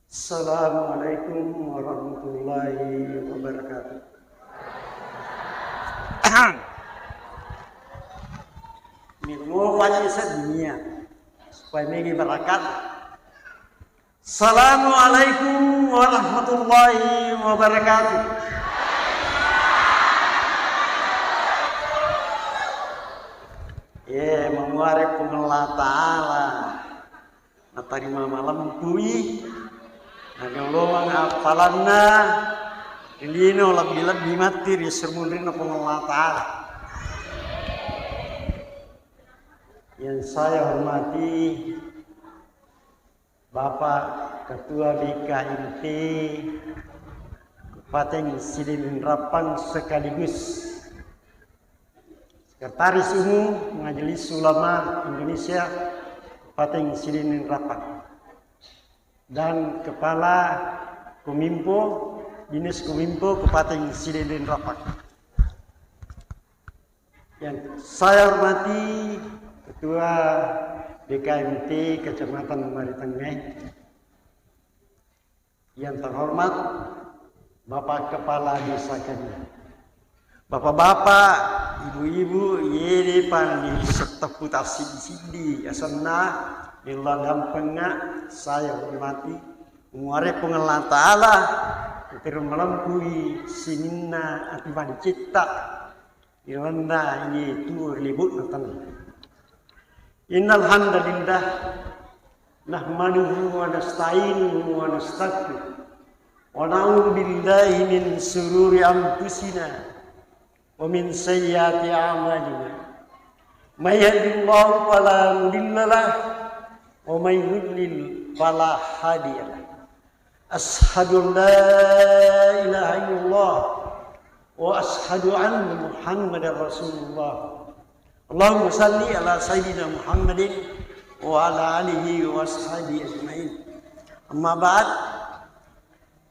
Assalamualaikum warahmatullahi wabarakatuh. Mau wajib sedunia supaya mengi barakat. Assalamualaikum warahmatullahi wabarakatuh. Menguarek pengelola ta'ala natarima malam kui nanolong apalanna ilino lebih mati disermurin pengelola ta'ala. Yang saya hormati Bapak Ketua BKMT Kabupaten Sidin Rapang sekaligus Sekretaris Umum Majelis Ulama Indonesia Kabupaten Sidin Rapang dan Kepala Kominfo Dinas Kominfo Kabupaten Sidin Rapang. Yang saya hormati Ketua BKMT Kecamatan Maritengeh, yang terhormat Bapak Kepala Desa Kami, Bapak-bapak, ibu-ibu, yede pandi seteput asidi asana illa dampengna saya hormati menguare pengelola ta'ala untuk melampaui sininna atiban cipta ilanda ini tu libut natan. Innal hamdalillah nahmaduhu wa nasta'inuhu wa nastaghfiruh wa na'udzu billahi min shururi anfusina wa min sayyiati a'malina. May yahdihillahu fala mudilla lahu wa may yudlil fala hadiya lahu. Asyhadu an la ilaha illallah wa asyhadu anna Muhammadar Rasulullah. Allahumma salli ala sayyidina Muhammadin wa ala alihi wa ashabihi ajma'in. Amma ba'd,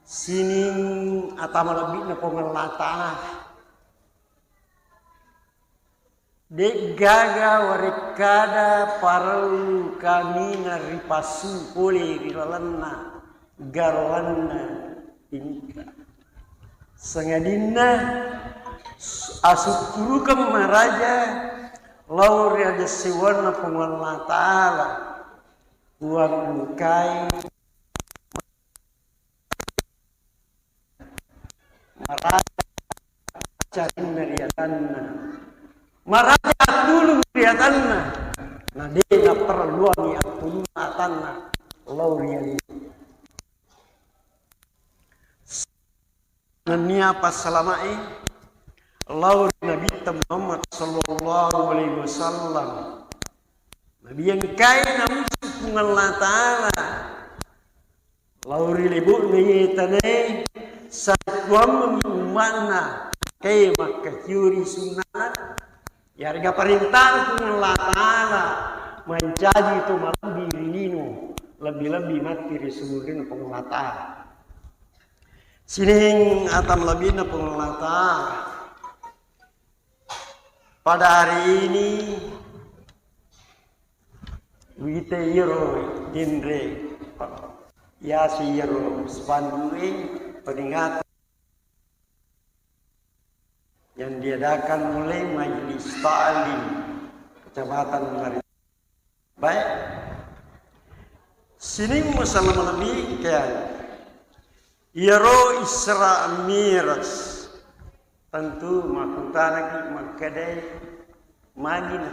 sining atamalabi na pengelola ta'ala dek gaga warekada parau kami naripasu oleh rilalanna garwanna tingka sengadina asukuru kemaraja laur ada sewarna pengelola ta'ala uang engkai maraja cari meriatanna maraja dulu meriatanna nadena perluan yang dulu atanna laur yang nania pas selamai laur Nabi Muhammad sallallahu alaihi wasallam Nabi yang kaya namun pengelola ta'ala lauri libut ni tanai sakwam mana kaya maka curi sunnah ya harga perintah pengelola ta'ala menjadi itu malam dirino lebih-lebih mati risulurin pengelola ta'ala sining atam lebih na pengelola ta'ala. Pada hari ini kita yero genre ya si yero spandui peringatan yang diadakan oleh Majelis Ta'lim Kecamatan Maritengeh. Baik, sini masalah lebih kayak yero Isra Miraj. Tentu makutan lagi makadai magin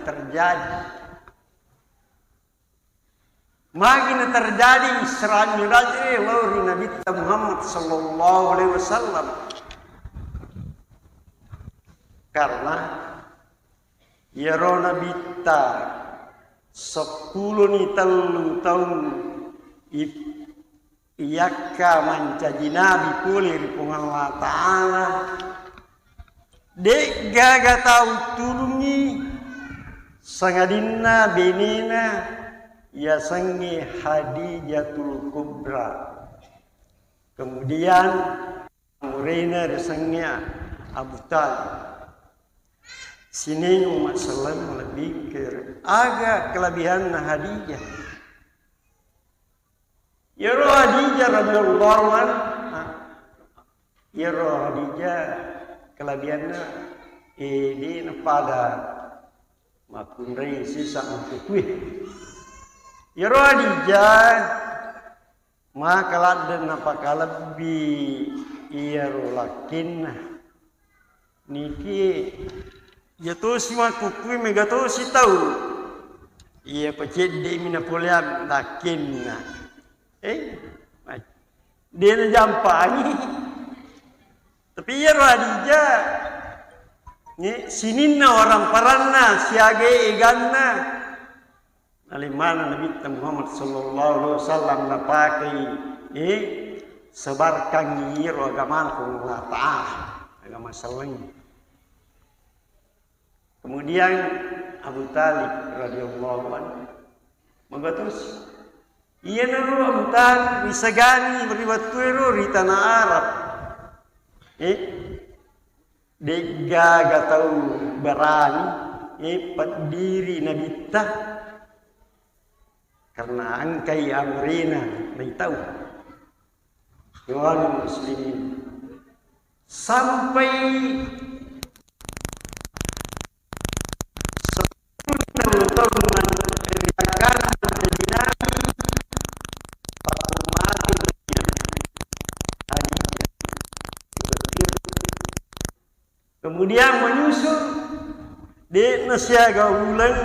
terjadi Isra Miraj lauri Nabi Muhammad sallallahu alaihi wasallam karena yaro Nabi ta 10 tahun iyaka menjadi nabi pulih di pengelola ta'ala dek gaga tahu tulungi sangadina benina ya sangi Hadijatul Kubra kemudian murena resangnya Abu Talib sini umat Islam lebih ke agak kelebihan Hadijah Ya roh Khadijah radhiyallahu anha. Ya roh Khadijah kelabianna di pada makunrai sisa untuk kuih. Ya roh Khadijah maka laden apakah lebih iya roh lakin niki ya tu si makukui mega tu si tahu iya pecet di mina poliam lakin dia na jampangi tapi ya roh Khadijah sininna orang paranna siage iganna alimana Nabi Muhammad sallallahu alaihi wasallam napakai sebarkan ngiro agama Allah Ta'ala agama seleng. Kemudian Abu Talib radhiyallahu anhu mengatus iya naru Abu Talib bisagani beriwatuero di tanah Arab dega gatau berani pendiri Nabi tah karena angkai amrina mai tahu kawan muslimin sampai sepuluh tahun mengerjakan menjadi nabi waktu mati kemudian menyusul di nasiaga ulang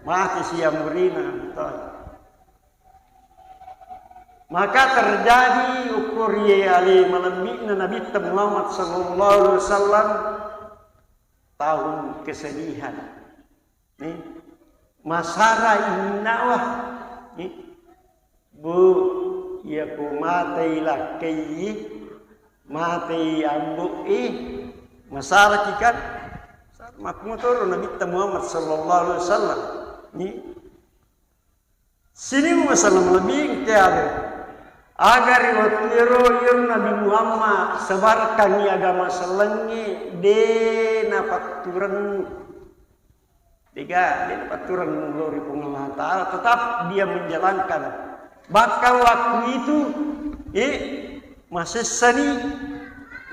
mati si amrina maka terjadi ukuriya ali malambina Nabi Muhammad sallallahu alaihi wasallam tahun kesedihan masara innawah bu ya ku matai lakai matai ambu masara kikan makmutur Nabi Muhammad sallallahu alaihi wasallam sini masalah lebih tiada agar waktu Nabi Muhammad sebarkan agama selengi de napaturan tiga de napaturan melalui pengenalan Ta'ala tetap dia menjalankan bakal waktu itu masih seni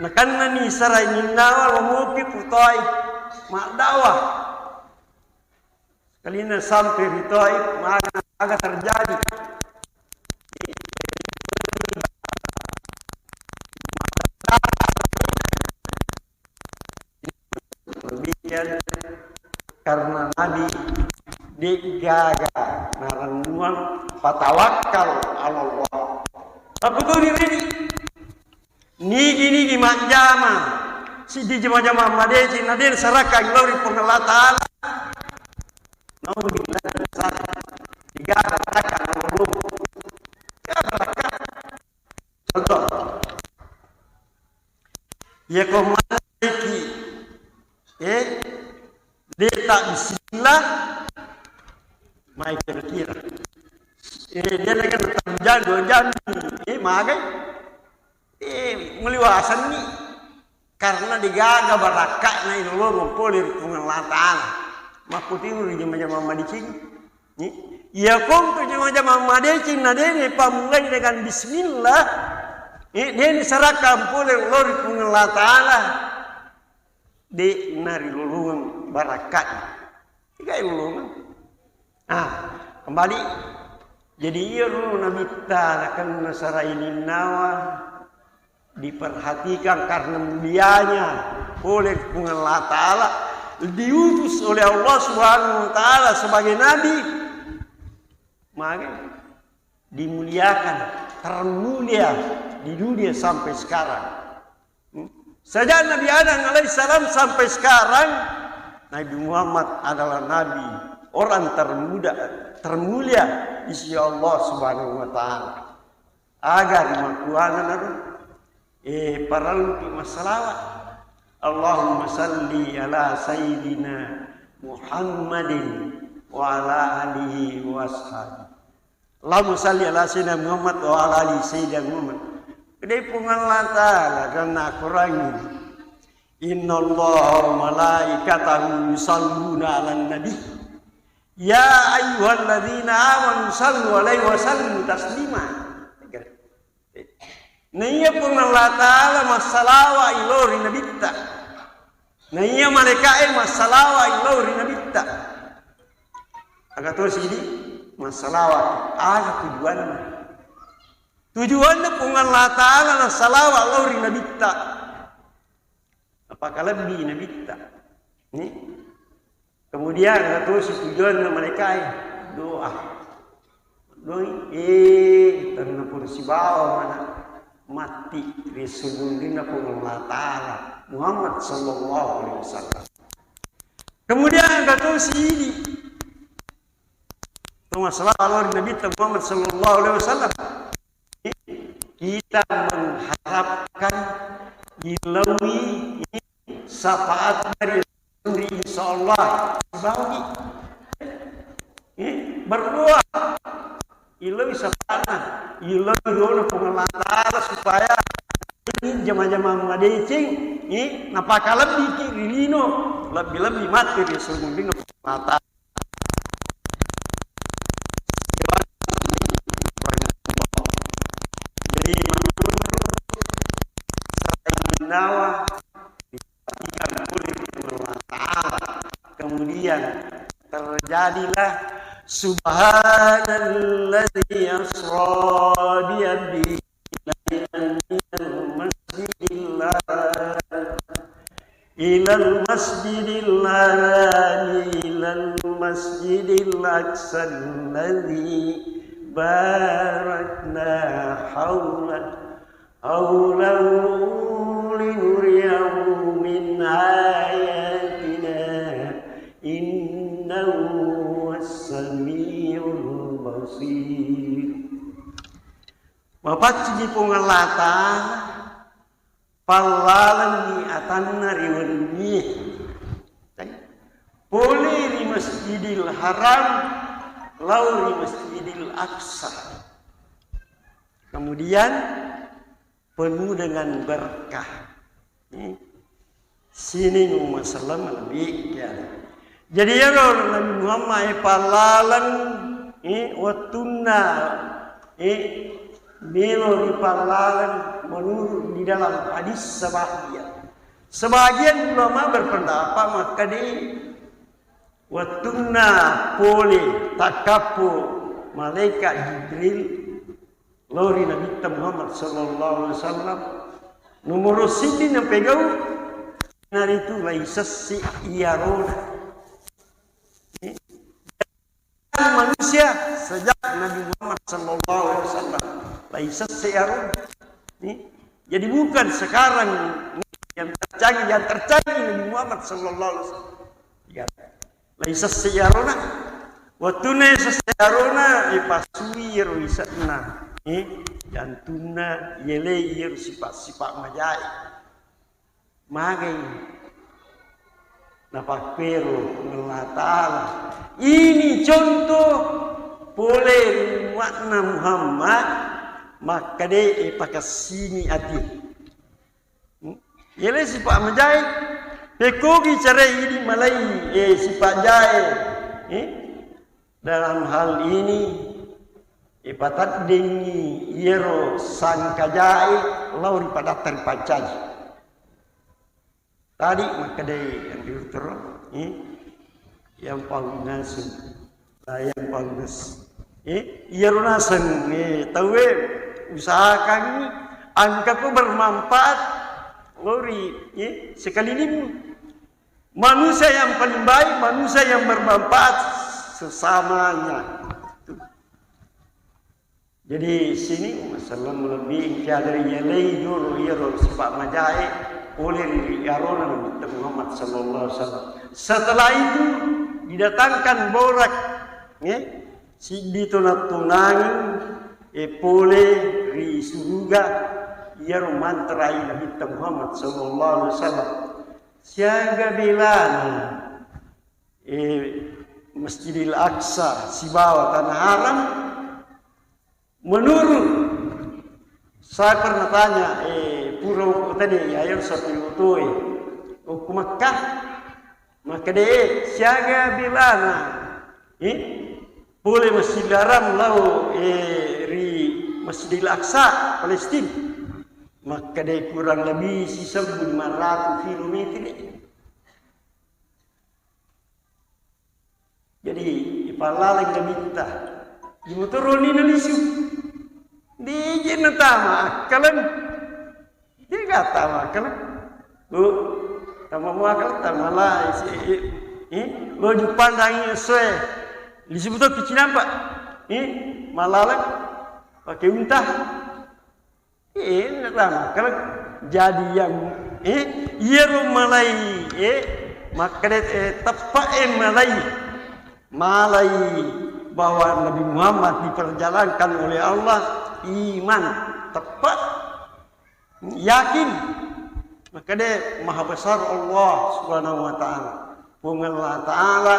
nakan ni sarai minnawa wamupi putai mak dakwah kalina sampai putai mak agak terjadi karena Nabi digaga naranguan patawakal Allah apa kau diri nigi mak jama si di jama madeci nadir saraka glori pengelah Ta'ala mau begini digaga raka nurul contoh ya kau maliki dia tak bismillah mai kira-kira dia nak kena jangan magai meliwasan ni karena digaga barakat na ilo ngompolir pengelah Ta'ala makutiu di jama-jama madicing ya kom tu jama-jama madicing na dia pamulai dengan bismillah dia diserahkan polir lor pengelah Ta'ala di nari lulungan barakat tiga lulungan kembali jadi iya Nabi Ta'ala kan nasara ini nawa diperhatikan karena mulianya oleh pengelah Ta'ala diutus oleh Allah Subhanahu wa Ta'ala sebagai nabi maka dimuliakan termulia di dunia sampai sekarang. Sejak Nabi Adam alaihissalam sampai sekarang Nabi Muhammad adalah nabi orang termulia di sisi Allah Subhanahu wa Ta'ala. Agar makuanan paraluki masalawat Allahumma salli ala sayyidina Muhammadin wa ala alihi wa ashabihi. Allahumma salli ala sayyidina Muhammad wa ala alihi sayyidina Muhammad. Kedai pengelah Ta'ala karena kurangi inna Allah malaikatahu yusalluna ala nabi Ya ayyuhalladzina amanu sallu alaihi wa sallimu taslima. Naiya pun Allah Ta'ala masalawa ilori nabitta. Naiya malaikai masalawa ilori nabitta. Agak terus ini masalawa aga tujuannya. Tujuannya pun Allah Ta'ala masalawa ilori nabitta. Apakah lebih nabitta? Ini. Kemudian agak terus tujuannya malaikai doa. Doa karena pun si bawah mana mati Rasulullah Allah Ta'ala Muhammad sallallahu alaihi wasallam. Kemudian kata ini masalah Allah Nabi Muhammad sallallahu alaihi wasallam, kita mengharapkan ilawi syafaat dari Rasul insyaallah bagi berdoa ilawi syafaat ilawi doa pengelola Ta'ala supaya ini jamaah-jamaah ngadecing ini napaka lebih kirilino lebih mati Rasul mungkin pengelola Ta'ala. Jadi nawa diperhatikan oleh pengelola Ta'ala. Kemudian terjadilah Subhanalladzi asra bi-'abdihi ilal masjidil aqsa alladzi barakna hawlahu linuriyahu min ayatina innahu was-sami'ul basir. Mapaci pungalata pallalan ni atanna riwani. Boleh di Masjidil Haram, lau di Masjidil Aqsa. Kemudian penuh dengan berkah. Sini masalah lebih ya. Jadi ya Nabi Muhammad pallalan watunna Melo di pallalan menurut di dalam hadis sebagian. Sebagian ulama berpendapat maka di watunna pole takapu malaikat Jibril lori Nabi Muhammad sallallahu alaihi wasallam nomor sini yang pegau hari itu laisasi iyarona manusia sejak Nabi Muhammad sallallahu alaihi wasallam laisa sayarun. Jadi bukan sekarang yang tercanggih Nabi Muhammad sallallahu alaihi wasallam. Ya. Laisa sayaruna wa tunai sayaruna ipasui ruisatna. Jantuna yeleir sifat-sifat majai. Magai napak pero ngelatala. Ini contoh boleh makna Muhammad maka dia pakai sini hati. Yele sifat majai pekogi cara ini malai sifat jai. Dalam hal ini ipatat dengi yero sangkajai lauri pada terpacaj. Tadi maka dia yang diutur yang paunasun yang paunus yero nasan tahu usahakan ini angkatku bermanfaat lauri sekali ini manusia yang paling baik manusia yang bermanfaat sesamanya. Jadi sini masalah lebih dari yalai dulu yaro sifat majai oleh Yarona Nabi Muhammad sallallahu alaihi wasallam. Setelah itu didatangkan borak si ditunang pole ri surga yaro mantrai Nabi Muhammad sallallahu alaihi wasallam. Siaga bilana Masjidil Aqsa si bawah tanah haram. Menurut saya pernah tanya pura tadi ayo satu itu ke Makkah maka dia siaga bilana boleh Masjidil Haram lau ri Masjidil Aqsa Palestina, maka dia kurang lebih sisa 500 kilometer. Jadi ipalalang na minta di motor ni nalisu di jenatama akalan di kata akalan tama mo akal tamala lo dipandang sesuai disebut kecil nampak malalang pakai untah natama kalau jadi yang yeru malai maka tepat malai bahwa Nabi Muhammad diperjalankan oleh Allah, iman tepat, yakin, maka dia maha besar Allah Subhanahu wa taala. Allah taala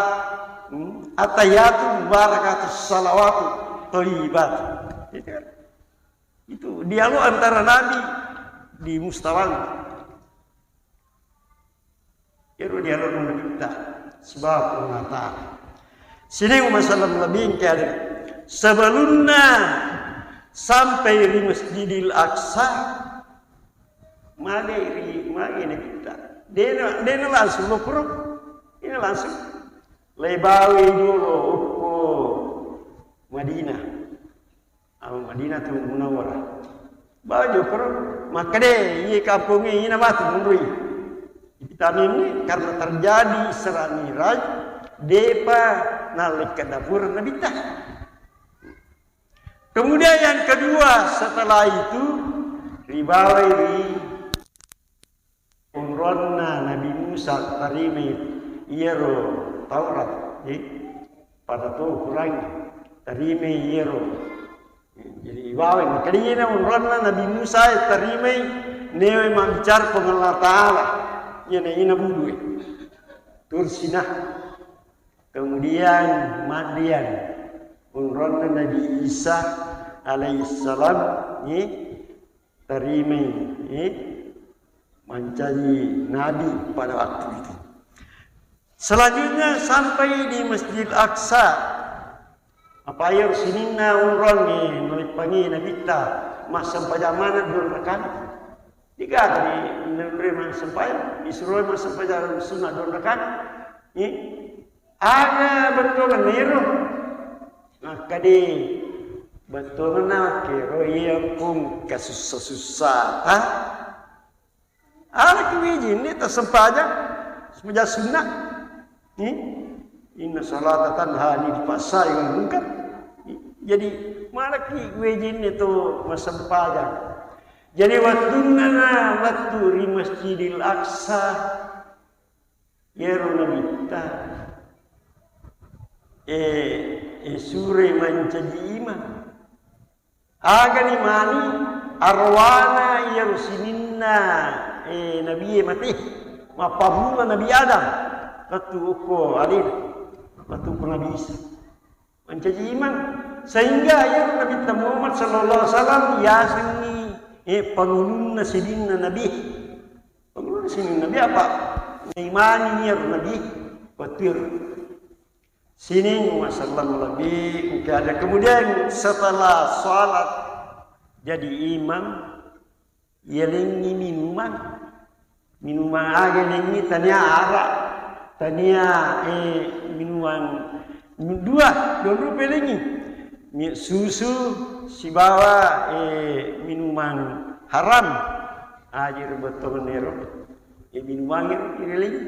atayatu barakatus salawatu thayyibat. Itu dialog antara Nabi di Mustawal. Itu dialog dengan kita sebab Allah taala. Sini masalah lebih kaya sebelumnya sampai di Masjidil Aqsa mari kita dia langsung lokrok ini langsung lebawi dulu Madinah Madinah tu Munawwarah baju kerok maka deh ini kampung ini nama tu mundur kita ini karena terjadi Isra Miraj depa nalik ke dapur Nabi tah. Kemudian yang kedua setelah itu ribawi umronna Nabi Musa tarimi iero Taurat pada tu kurang tarimi iero jadi ribawi makanya umronna Nabi Musa tarimi newe mambicar pengelar Ta'ala yana ina budu tursinah. Kemudian Madian umronna Nabi Isa alaihissalam terima menjadi nabi pada waktu itu. Selanjutnya sampai di Masjid Aqsa. Apa yang sinina umron melipangi Nabi ta masa pajamana dua rekan. Tiga di negeri sampai Israel masa pajaman sunnah dua rekan. Ada betul niru maka di betul nak kiro ia pun kasusah ada kewiji ini tersempaja semuanya sunnah inna salata tanha anil fahsya'i wal munkar jadi mana kewiji ini tu tersempaja jadi waktu di Masjidil Aqsa yeru nabita sure menjadi iman agani mani arwana yarusininna nabi mati mapamuna Nabi Adam waktu uko adil waktu Nabi Isa menjadi iman sehingga ya Nabi Muhammad sallallahu alaihi wasallam ya sangi pangulun sidinna nabi pangulun sidinna nabi apa imani ya nabi watir sini masalah lebih ada. Kemudian setelah sholat jadi imam yelengi minuman agelengi tania arak tania minuman dua pelengi susu si bawa minuman haram ajir betul nero minuman yelengi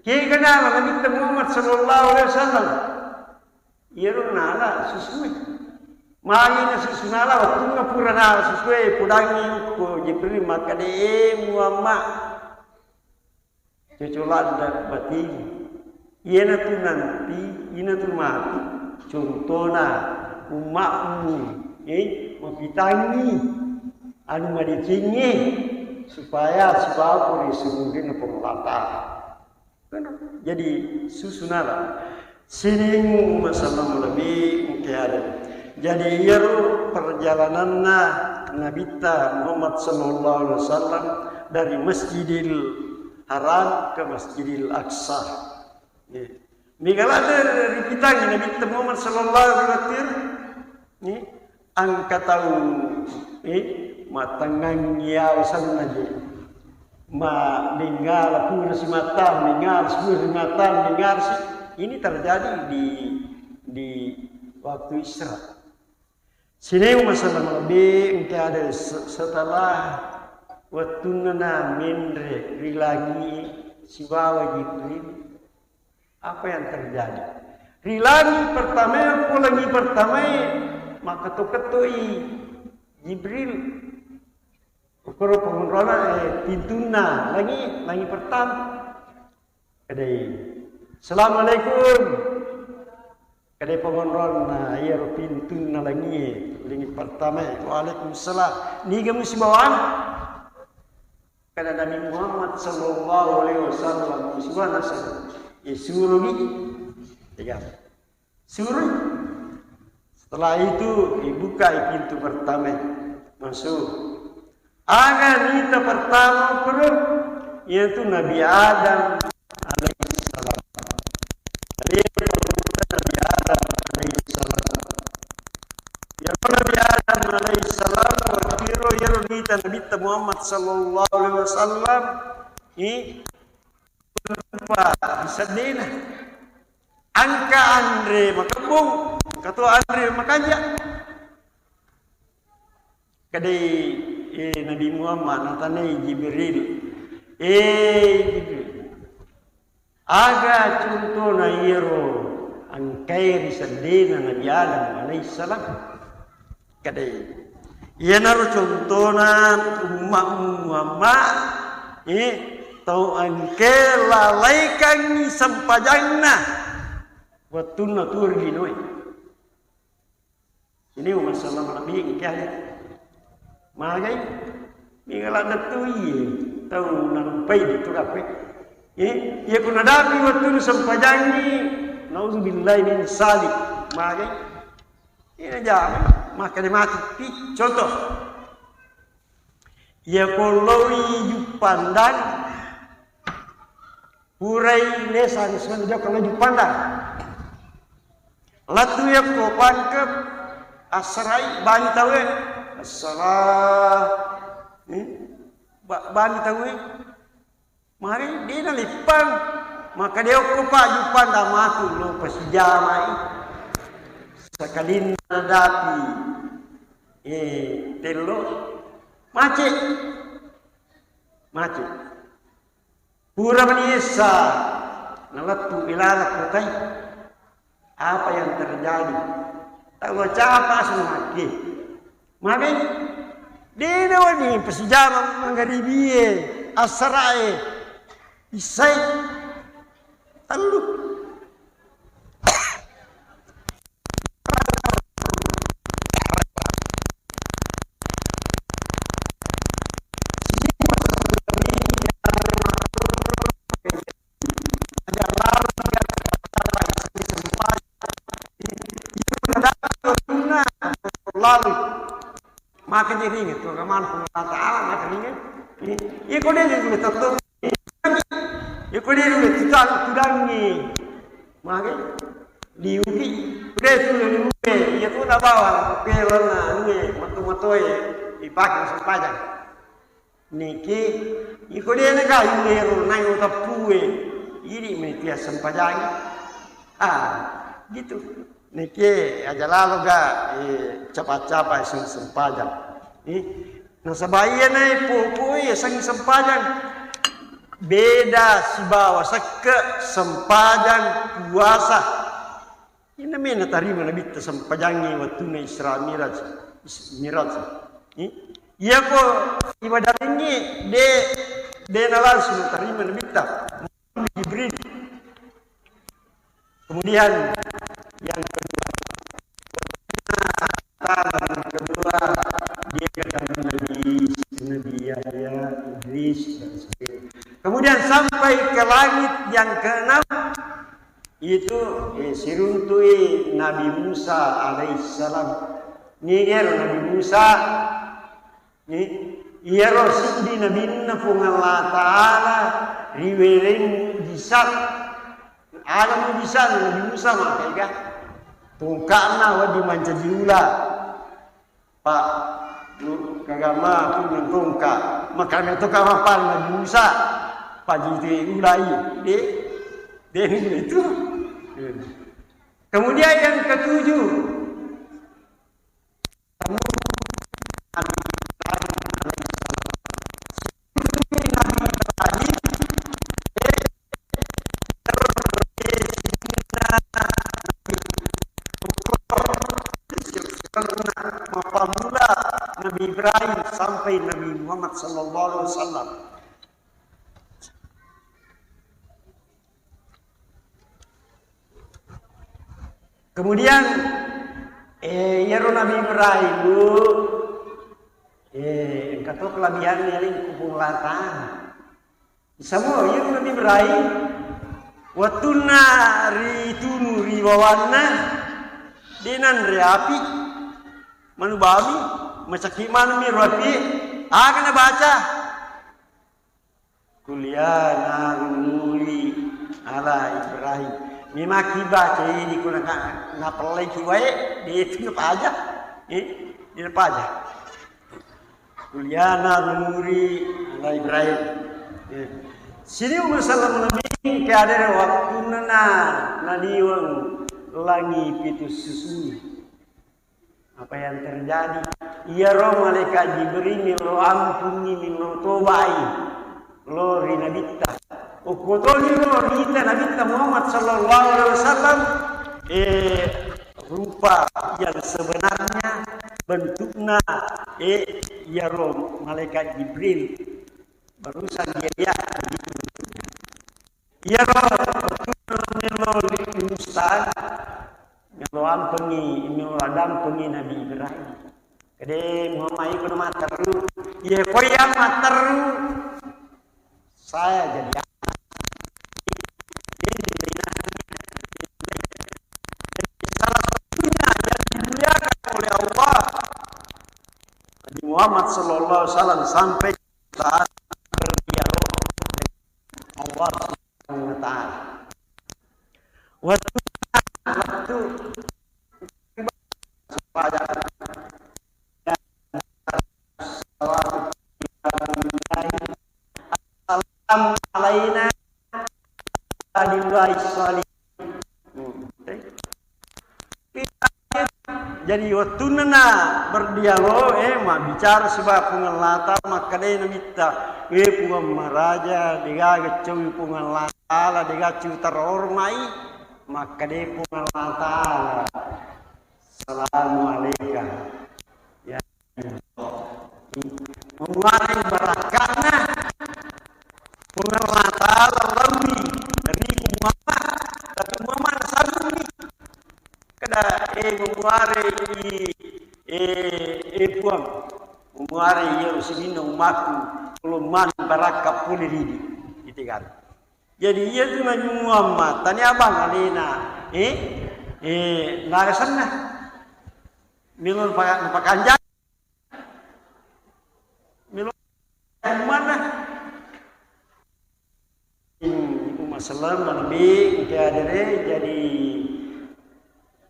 kaya kenapa Nabi Muhammad sallallahu alaihi wasallam Iyero nala susui. Magi na susu nala waktu ngapura nala susui pudangi ko Jibril maka de Muhammad cocolan dan batin. Iyena tu nanti, ina tu mati. Contohna umakmu, mapitangi anu madicingi supaya sebab disebutkan pengelata. Jadi susu nala. Sini masalah lebih mungkin. Jadi yeru perjalanannya Nabi Muhammad sallallahu alaihi wasallam dari Masjidil Haram ke Masjidil Aqsa. Migalada dari kita Nabi Muhammad sallallahu alaihi wasallam ni angkatau matangang ya usan naji ma dengar pura si mata dengar si mata dengar si ini terjadi di waktu Isra. Sini masalah lebih engkau ada setelah waktu nana mendre rilagi si bawa Jibril. Apa yang terjadi? Rilagi pertama, lagi pertama, maka ketui Jibril. Ukur pengunrona pintuna lagi pertama. Kadai Assalamualaikum. Kadai pengunrona iya pintuna lagi pertama. Waalaikumsalam. Ni kamu si bawaan. Karena Nabi Muhammad sallallahu alaihi wasallam subhanahu suruh ni tiga suruh. Setelah itu dibuka pintu pertama masuk. Aga nita pertama perut yaitu Nabi Adam alaihissalam. Nabi Adam alaihissalam. Ya Nabi Adam alaihissalam wakiro yaro nita Nabi Muhammad sallallahu alaihi wasallam sedih angka Andre makabung ketua Andre makanya kadai Nabi Muhammad natanai Jibril Jibril aga contoh na iro angkai sedih Nabi Adam alaihissalam kadai ia naruh contoh na Muhammad tau angke lalaikan ni sampajangna waktu na turgi noi. Ini masalah Nabi angke ada. Magai mingala natui tau nampai di turape. Ya kuna dapi waktu sampajangi nauzubillahi min salik. Magai ini jam maka dia mati. Contoh ya koloi pandang Purai lesan semenjak kalau dipandang. Latu ya ko pangkep asrai bani tawe. Assalah. Bani tawe. Mari dia na lipang. Maka dia ko pa dipandang matu lo pasijamai. Sakalin dapi. Telo macet. Pura maniesa nalatu ilalak kotai. Apa yang terjadi? Tahu capa semaki. Maka dia wani persijama menggaribiye asrae isai talu. Lalu maka jadi ingat kagaman Allah Taala maka ingat ini kau dia juga tetap ini kau dia juga tidak kudangi maka diuki udah sudah diuki ya tu dah bawa pelana ini matu-matu ya dipakai sepanjang niki ini kau dia nak ini naik utapue ini media sepanjang gitu niki aja lalu ga cepat-cepat sang sempajang. Nasabaya na ipupuy sang sempajang. Beda si bawa seke sempajang puasa. Ini namin natarima na bita sempajangi waktu na Isra Miraj. Iya ko ibadah ini de nalas natarima na bita Jibril. Kemudian yang kedua dia ketemu Nabi Yahya, Idris dan sebagainya. Kemudian sampai ke langit yang keenam itu siruntui Nabi Musa alaihissalam. Niger Nabi Musa ni iya rosid di Nabi Allah Taala riweren jisab Ada mujizat Nabi Musa makanya tungkana wadi manca diula. Pak kagama pun tungka. Makanya tu kapal Nabi Musa. Pak jadi ulai. Dia itu. Kemudian yang ketujuh. Nabi Ibrahim sampai Nabi Muhammad sallallahu alaihi wasallam. Kemudian ya Nabi Ibrahim kata kelebihan yang kupung latang. Semua ya Nabi Ibrahim watuna ritunu riwawana dinan riapi manubami macaki manu mirwapi kena baca kuliah naruli ala Ibrahim mimaki baca ini kuna napalai kiwae dia itu apa aja dia apa aja kuliah naruli ala Ibrahim sini masalah lebih keadaan waktu nadiwang langi pitu susu apa yang terjadi ya roh malaikat Jibril lo ampuni lo tobai lo rinabita ukutoli lo rina nabita Muhammad sallallahu alaihi wasallam rupa yang sebenarnya bentuknya ya roh malaikat Jibril barusan dia ya roh lo ustaz Meloan pengi, meladam pengi Nabi Ibrahim. Kade Muhammad itu materu, ya koyam materu. Saya jadi salah satunya yang dimuliakan oleh Allah. Nabi Muhammad sallallahu alaihi wasallam sampai saat berdialog dengan Allah Subhanahu wa taala. Waktu supaya assalamu alaina adillahi sholih. Jadi waktu nana berdialog bicara sebab pengelata maka dia namita pengmaraja diga cewi pengelata diga cewi terhormai maka dia pengelata Assalamualaikum ya mengurangi barakahnya pengelata lawi dari Muhammad tapi Muhammad selalu ini kada mengurangi puang mengurangi yang sebina umatku kelemahan barakah pulih ini gitu kan. Jadi ia tu Nabi Muhammad tanya abang alina narasanna milon pakanjang milon mana masalah Nabi keadaan jadi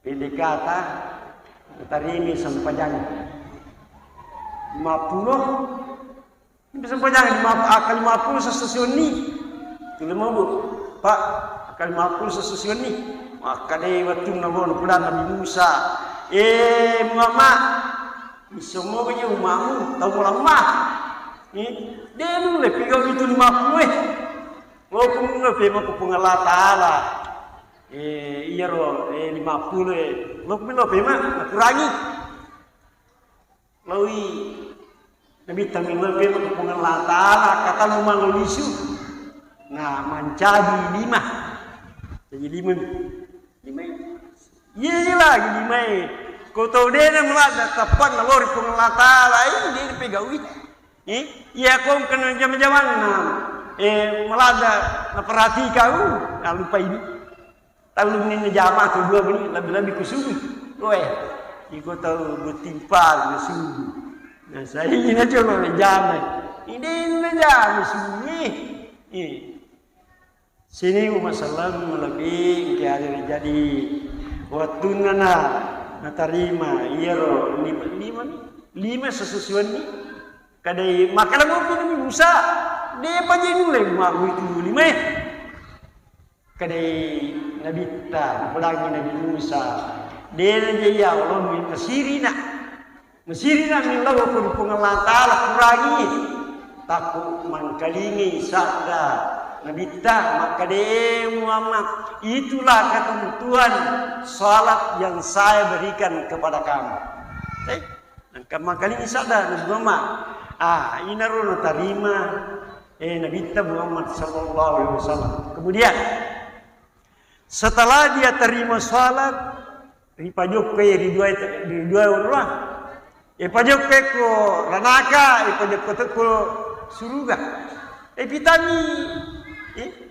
pendekata tarimi sampajang 50 bisa sampajang akal 50 sesusun ni tu lemah bu pak akal 50 sesusun ni maka dia waktu nabon pulang Nabi Musa Muhammad semua punya umatmu tahu lemah dia dulu lebih kau itu 50 walaupun lebih mau pengelata lah iya roh 50 lebih mah kurangi lawi Nabi tamin lebih mau pengelata lah kata rumah lolisu nah menjadi 5 jadi 5 iya lagi 5 kau tahu dia yang melada tepat nalori pengelata lain dia dipegawi iya kau kena jam-jaman melada perhati kau lupa ini tahu ini jamaah tu dua beli lebih kusumi kau tahu bertimpal bersungguh nah saya ingin aja kalau jamaah ini jamaah sunyi Sini masalah lebih ke hari jadi waktu nana natarima iro lima sesusuan ni kadai makalah mo ni Musa de pajinulay mamu itu lima kadai Nabi ta pelangi Nabi Musa de ya Allah Mesirina min lawa kun Allah taala kurangi takut mangkalingi sabda Nabi ta maka de Muhammad itulah ketentuan salat yang saya berikan kepada kamu. Maka ini sabda Nabi Muhammad. Ini rono terima Nabi ta Muhammad sallallahu alaihi wasallam. Kemudian setelah dia terima salat ripajok ke di dua orang. Ipajok ko ranaka ipajok ko surga.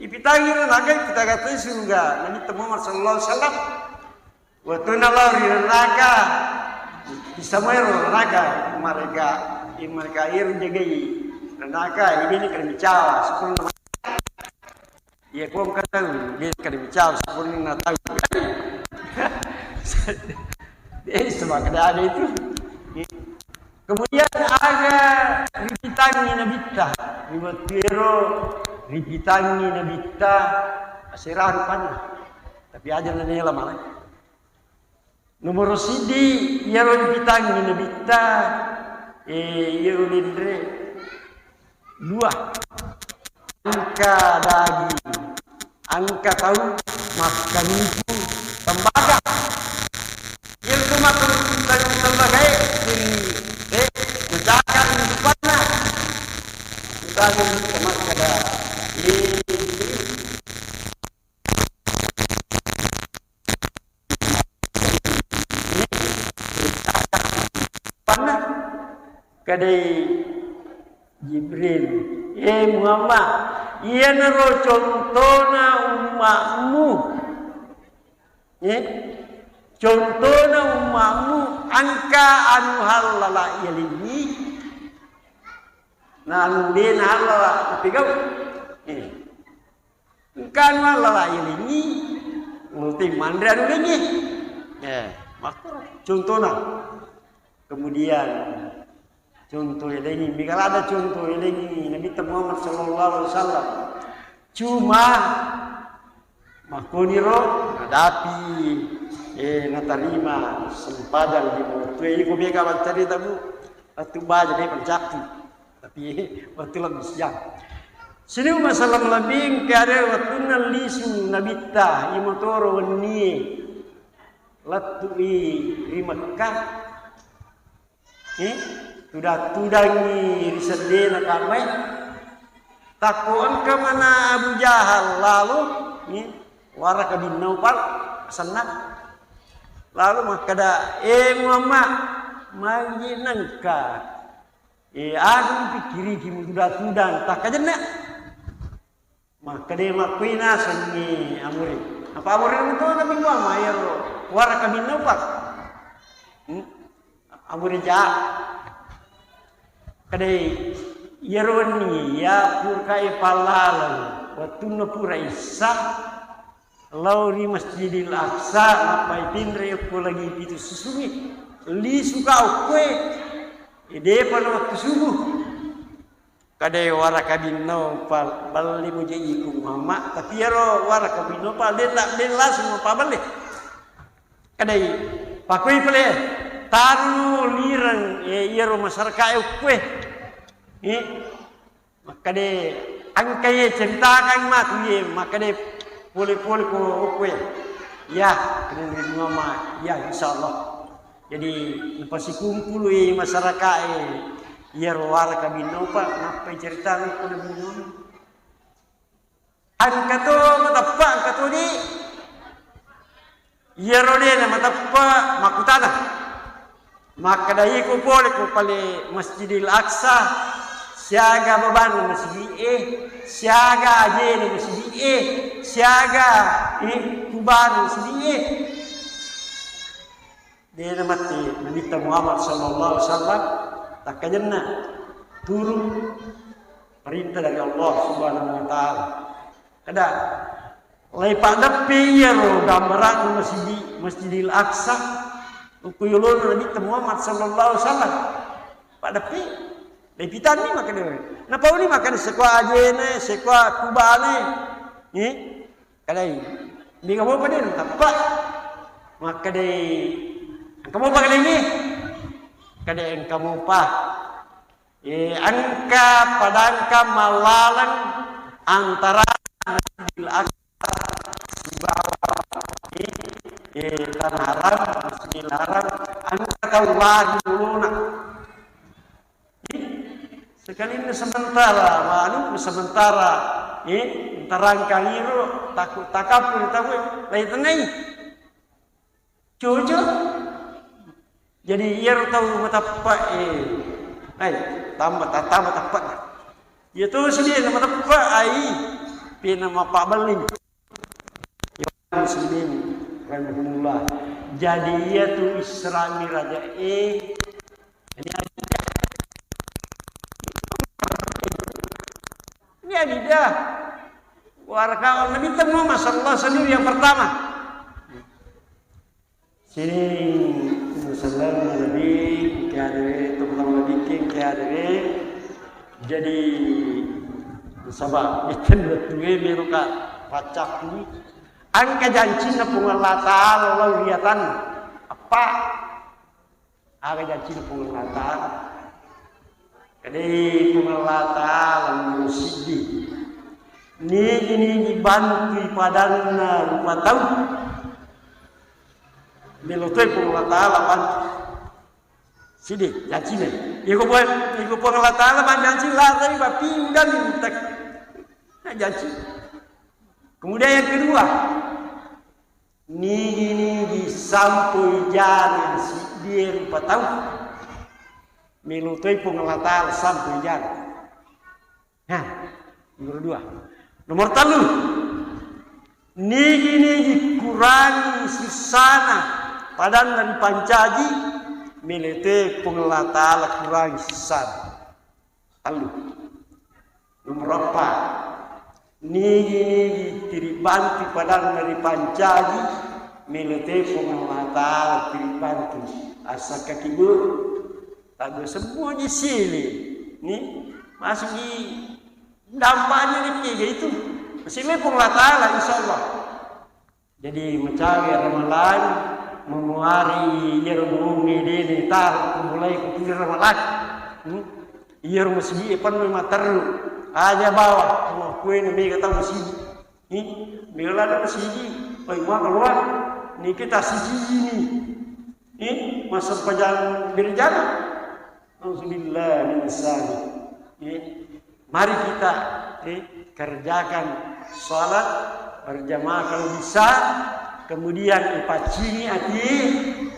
Ipitangi naga kita kata surga. Nabi Muhammad sallallahu alaihi wasallam waktu nalari neraka bisa main neraka mereka air jagai neraka ini kena bicara sepuluh ya kau kata dia kena bicara sepuluh tahu sebab ada itu. Kemudian ada ripitangi Nabi ta riwatiro ripitangi Nabi ta asirahan panah tapi aja nanya lama lagi nomor sidi yaro ripitangi Nabi ta yaro lindre dua angka daging angka tahu makan itu tembaga yang tu makan tembaga ucapan depannya ucapan kemas kada panah kadai Jibril Muhammad ia nero contohna umatmu contohna umatmu angka anu halala yalini nan din halala tapi kau angka anu halala yalini multi mandra anu ini maka contohna kemudian contoh ini bila ada contoh ini Nabi Muhammad sallallahu alaihi wasallam cuma makoniro hadapi natarima sempadan di mutu ko bega bantari tabu atu baja de pencakti tapi waktu lebih siang sini masalah lebih ke ada waktu nalisu nabita imotoro ni latui di Mekah sudah tudangi risedena kamai takon ke mana Abu Jahal lalu Waraka bin Naufal senang lalu makada Muhammad mari nangka aku pikiri kimu sudah tudang tak kajena makade makuina sangi amuri apa amuri itu Nabi Muhammad ya Waraka bin Naufal amuri ja kadai yeroni ya purkai palalan waktu pura Isa lauri Masjidil Aqsa napai pindre ko lagi itu susumi li suka kue ide pada waktu subuh kadai Waraka bin Naufal bali muji ku Muhammad tapi yaro Waraka bin Naufal den langsung apa bali kadai pakui pele taru lirang yaro masyarakat kue makade angkai ceritakan matu ye makade pulih-pulih ko ya kena ngoma ya insyaallah jadi pasti kumpul masyarakat ya Waraka bin Naufal napa cerita ko na bingung angkato matapa angkato di ya rode na matapa makutana makadai ko pole ko pale Masjidil Aqsa siaga beban masjid siaga aje ni masjid siaga kuban masjid dia mati Nabi Muhammad sallallahu alaihi wasallam tak kena turun perintah dari Allah Subhanahu wa taala kada Lai pada piyer gambaran Masjidil Aqsa. Ukuyulun Nabi Muhammad sallallahu alaihi wasallam. Pada pi. Lai pitan ni makan dia. Napa ni makan sekwa ajene, sekwa kubane. Ni kadai. Ni kamu apa dia? Tapak. Maka dai kamu apa kadai ni? Kadai kamu pa. Angka padangka malalan antara Masjidil Aqsa di bawah tanah haram, Masjidil Haram, angka tahu dulu nak. Sekali ini sementara, malu sementara, terang kaliru takut takapur tahu, lain tengah. Cucu, jadi ia tahu betapa tambah tepat. Ya tu sendiri nama tepat pina Pak Beling. Muslim rahimahullah. Jadi ia tu Isrami Raja ini Adidah. Warga Nabi Muhammad sallallahu sendiri yang pertama. Sini Musallam Nabi kiade teman-teman bikin kiade jadi sabab itu betul meruka pacak ni angka janji na pengelata lalu lihatan apa angka janji na pengelata kadi pengelata lalu sidi ni dibantu padan rupa tahu melotoy pengelata lapan sidi janji na iko pengelata lapan janji lah tapi bapi udah minta janji. Kemudian yang kedua, ni sampai jalan si dia rupa tahu, melutui pengelatar sampai jalan. Nah, nomor dua. Nomor telu, ni kurangi susana padan dari pancaji, melutui pengelatar kurangi susana. Telu. Nomor empat. Nigi tiribanti padang dari pancaji melete pengamata tiribanti asa kaki bu tago semuanya sili ni masuk di dampaknya ni kayak itu sili pengamata lah insyaallah. Jadi mencari ramalan memuari yerbumi di tar mulai kupir ramalan yer mesti pan memater aja bawah kue ni kata masih ni bila ada masih oi gua keluar ni kita siji ni masa panjang berjalan auzubillah min sani mari kita kerjakan salat berjamaah kalau bisa kemudian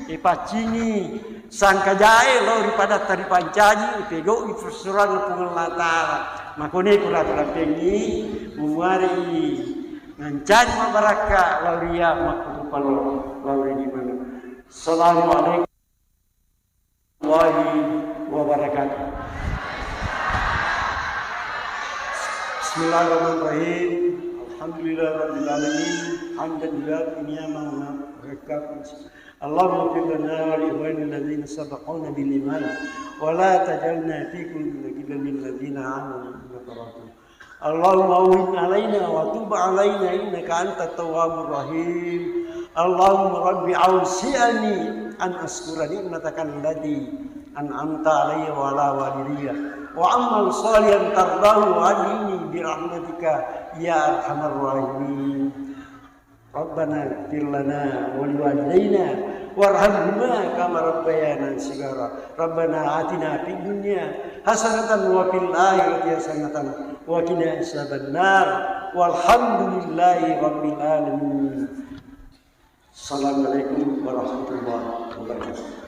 ipacini sangka jae lo daripada tari pancaji pego ifsuran pengelata makone kura-kura pengi memari ngancani mabaraka lauria makupalo lauri di mana. Assalamualaikum warahmatullahi wabarakatuh. Bismillahirrahmanirrahim. Alhamdulillahirabbil alamin. Hamdalillah ni'man wa barakatuh. Allahumma ighfir lana wa li ikhwanina alladhina sabaquna bil iman wa la tajalna fi qulubina ghillan lil ladzina amanu innaka rahim. Allahumma awwin alaina wa tub alaina innaka antat tawwabur rahim. Allahumma rabbi awsi'ani an askura ni'mataka allati an'amta alayya wa ala walidayya wa amal salihan tardahu anni bi rahmatika ya arhamar rahimin. Rabbana ighfir lana wa liwalidayna warhamhuma kama rabbayana shighara. Rabbana atina fid dunya hasanatan wa fil akhirati hasanatan wa qina adzabannar. Walhamdulillahi rabbil alamin. Assalamualaikum warahmatullahi wabarakatuh.